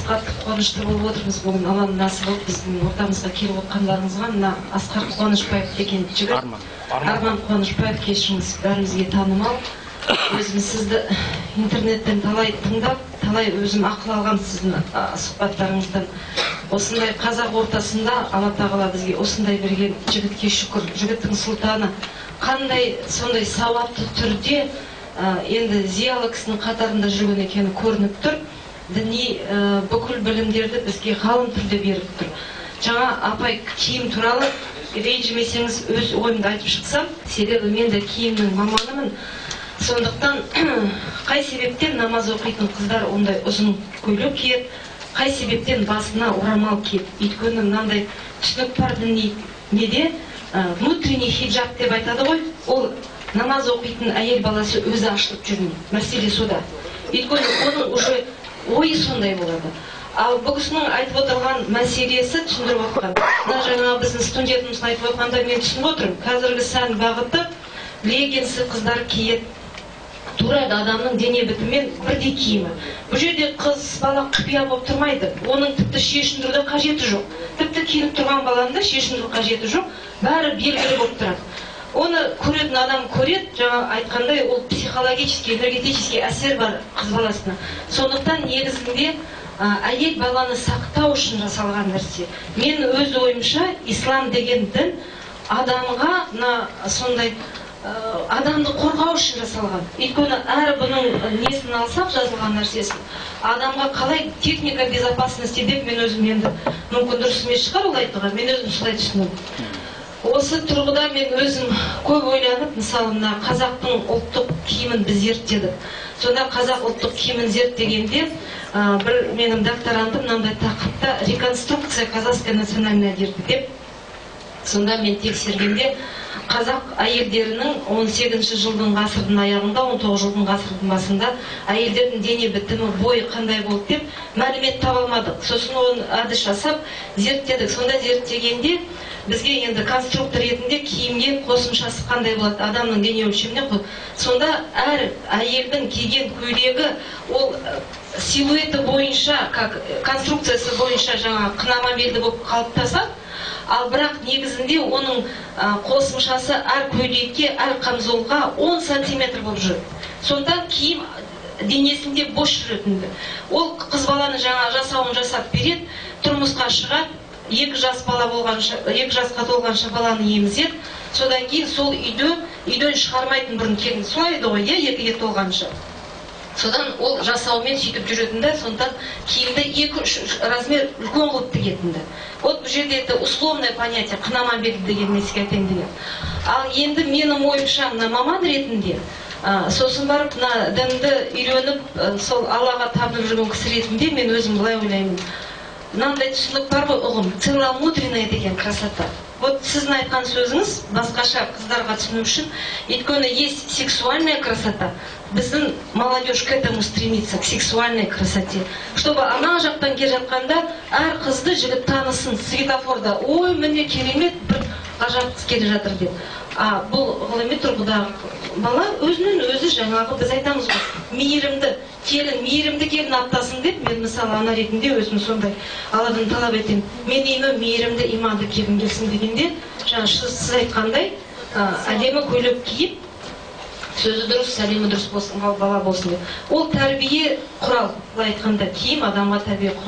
қатты қуанышты болып отырмыз. Бүгін Алланың нәсіп болып біздің ортамызға келіп отқандарыңызға. Мына Асқар Қуанышбаев деген жігіт, Арман Қуанышбаев, кешіріңіз, бәрімізге танымал. Өзім сізді интернеттен талай тыңдап, талай өзім ақыл алғам сіздің сұхбаттарыңыздан. Осындай қазақ ортасында Алла тағала бізге осындай берген жігітке шүкір. Жігіттің сұлтаны қандай сондай сауатты түрде енді зиялы кісінің қатарында жүрген екені көрініп тұр. Діни бүкіл білімдерді бізге ғалым түрде беріп тұр. Жаңа апай киім туралы ренжімесеңіз өз ойымды айтып шықсам, себебі мен де киімнің маманымын. Сондықтан қай себептен намаз оқитын қыздар ондай ұзын көйлек киеді, қай себептен басына орамал киеді. Өйткені мынандай түсінік бар діни неде внутренний хиджаб деп айтады ғой, ол намаз оқитын әйел баласы өзі ашылып жүрмейді. Мәселе сода. Өйткені оның уже ойы сондай болады. Ал бұл кісінің айтып отырған мәселесі түсіндіріп отқан. Мына жаңа біздің студентіміздің айтып отқанда мен түсініп отырмын. Қазіргі сән бағыты леггинсы қыздар киеді. Турайды адамның дене бітімімен бірдей киімі. Бұл жерде қыз бала құпия болып тұрмайды. Оның тіпті шешіндірудің қажеті жоқ. Тіпті киініп тұрған баланың да шешіндіру қажеті жоқ. Бәрі белгілі болып тұрады. Оны көретін адам көреді, жаңа айтқандай, ол психологический, энергетический әсер бар қыз баласына. Сондықтан негізінде әйел баланы сақтау үшін жасалған нәрсе. Мен өз ойымша, ислам деген дін адамға сондай адамды қорғау үшін жасалған. Өйткені әр бұның несін алсақ жазылған нәрсесін, адамға қалай техника безопасности деп мен өзім енді мүмкін дұрыс емес шығар ол айтуға, мен өзім солай түсінемін. Осы тұрғыда мен өзім көп ойланып, мысалы мына қазақтың ұлттық киімін біз зерттедік. Сонда қазақ ұлттық киімін зерттегенде бір менің докторантым мынандай тақырыпта реконструкция казахской национальной одежды деп. Сонда мен тексергенде қазақ әйелдерінің 18 жылдың ғасырдың аяғында, 19 жылдың ғасырдың басында әйелдердің дене бітімі, бойы қандай болды деп мәлімет таба алмадық. Сосын оны әдіс жасап зерттедік. Сонда зерттегенде бізге енді конструктор ретінде киімге қосымшасы қандай болады адамның дене өлшеміне. Сонда әр әйелдің киген көйлегі ол силуэті бойынша, конструкциясы бойынша жаңа қынама белді болып қалыптасады. Ал бірақ негізінде оның қосымшасы әр көйлекке, әр қамзолға 10 сантиметр болып жүреді. Сонда киім денесінде бос жүретінді. Ол қыз баланы жаңа жасауын жасап береді, тұрмысқа шығады, 2 жасқа толғанша баланы емізеді. Содан кейін сол үйден шығармайтын бұрын келін солайды ғой, 2-ге толғанша. Содан ол жасаумен сөйтіп жүретінді, сондықтан киімді 2-3 размер үлкен қылып тігетінді. Вот бұл жерде это условное понятие, қынама белді деген месеке айтайын деген. Ал енді менің ойымша мына маман ретінде, сосын барып мына дінді үйреніп, сол Аллаға табынып жүрген кісі ретінде мен өзім былай ойлаймын. Мынандай түсінік бар ғой, ұғым, целомудренная деген красота. Вот сіздің айтқан сөзіңіз басқаша қыздарға түсіну үшін, өйткені есть сексуальная красота. Біздің молодежь к этому стремится, к сексуальной красоте. Чтобы ана жақтан келе жатқанда әр қызды жігіт танысын светофорда. Ой, міне керемет бір ғажап қыз келе жатыр деп. Бұл ғылыми тұрғыда бала өзінен өзі жаңағы біз айтамыз ғой, мейірімді келін аптасын деп, мен мысалы ана ретінде өзім сондай Алладан талап етемін. Мен үйіме мейірімді иманды келін келсін дегенде, жаңа сіз айтқандай әдемі көйлек киіп, сөзі дұрыс, сәлемі дұрыс болсын, бала болсын деп. Ол тәрбие құрал, былай айтқанда киім адамға тәрбие